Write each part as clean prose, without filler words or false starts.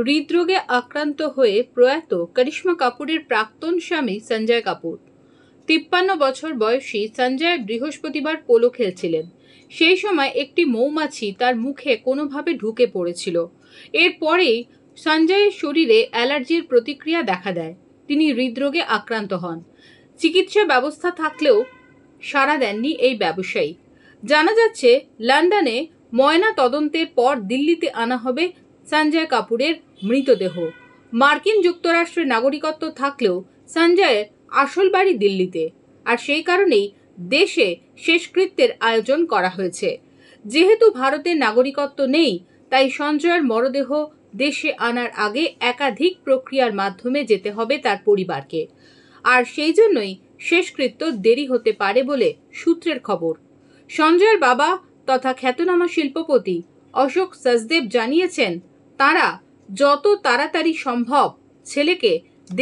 হৃদরোগে আক্রান্ত হয়ে প্রয়াত করিশ্মা কাপুরের প্রাক্তন স্বামী সঞ্জয় কাপুর। 53 বছর বয়সী সঞ্জয় বৃহস্পতিবার পোলো খেলছিলেন। সেই সময় একটি মৌমাছি তার মুখে কোনোভাবে ঢুকে পড়েছিল। এরপরেই সঞ্জয়ের শরীরে অ্যালার্জির প্রতিক্রিয়া দেখা দেয়। তিনি হৃদরোগে আক্রান্ত হন। চিকিৎসা ব্যবস্থা থাকলেও সাড়া দেননি এই ব্যবসায়ী। জানা যাচ্ছে, লন্ডনে ময়না তদন্তের পর দিল্লিতে আনা হবে সঞ্জয় কাপুরের মৃতদেহ। মার্কিন যুক্তরাষ্ট্রের নাগরিকত্ব থাকলেও সঞ্জয়ের আসল বাড়ি দিল্লিতে, আর সেই কারণেই দেশে শেষকৃত্যের আয়োজন করা হয়েছে। যেহেতু ভারতের নাগরিকত্ব নেই, তাই সঞ্জয়ের মরদেহ দেশে আনার আগে একাধিক প্রক্রিয়ার মাধ্যমে যেতে হবে তার পরিবারকে, আর সেই জন্যই শেষকৃত্য দেরি হতে পারে বলে সূত্রের খবর। সঞ্জয়ের বাবা তথা খ্যাতনামা শিল্পপতি অশোক সচদেব জানিয়েছেন, তারা যত তাড়াতাড়ি সম্ভব ছেলেকে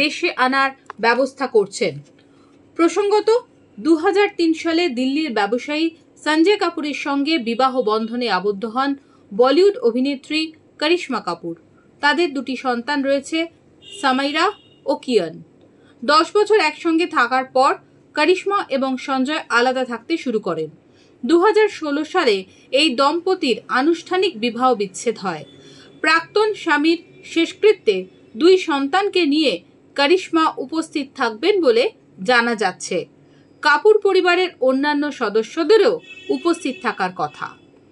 দেশে আনার ব্যবস্থা করছেন। প্রসঙ্গত, 2003 সালে দিল্লির ব্যবসায়ী সঞ্জয় কাপুরের সঙ্গে বিবাহ বন্ধনে আবদ্ধ হন বলিউড অভিনেত্রী করিশ্মা কাপুর। তাদের দুটি সন্তান রয়েছে, সামাইরা ও কিয়ন। 10 বছর একসঙ্গে থাকার পর করিশ্মা এবং সঞ্জয় আলাদা থাকতে শুরু করেন। 2016 সালে এই দম্পতির আনুষ্ঠানিক বিবাহ বিচ্ছেদ হয়। প্রাক্তন স্বামীর শেষকৃত্যে 2 সন্তানকে নিয়ে করিশ্মা উপস্থিত থাকবেন বলে জানা যাচ্ছে। কাপুর পরিবারের অন্যান্য সদস্যদেরও উপস্থিত থাকার কথা।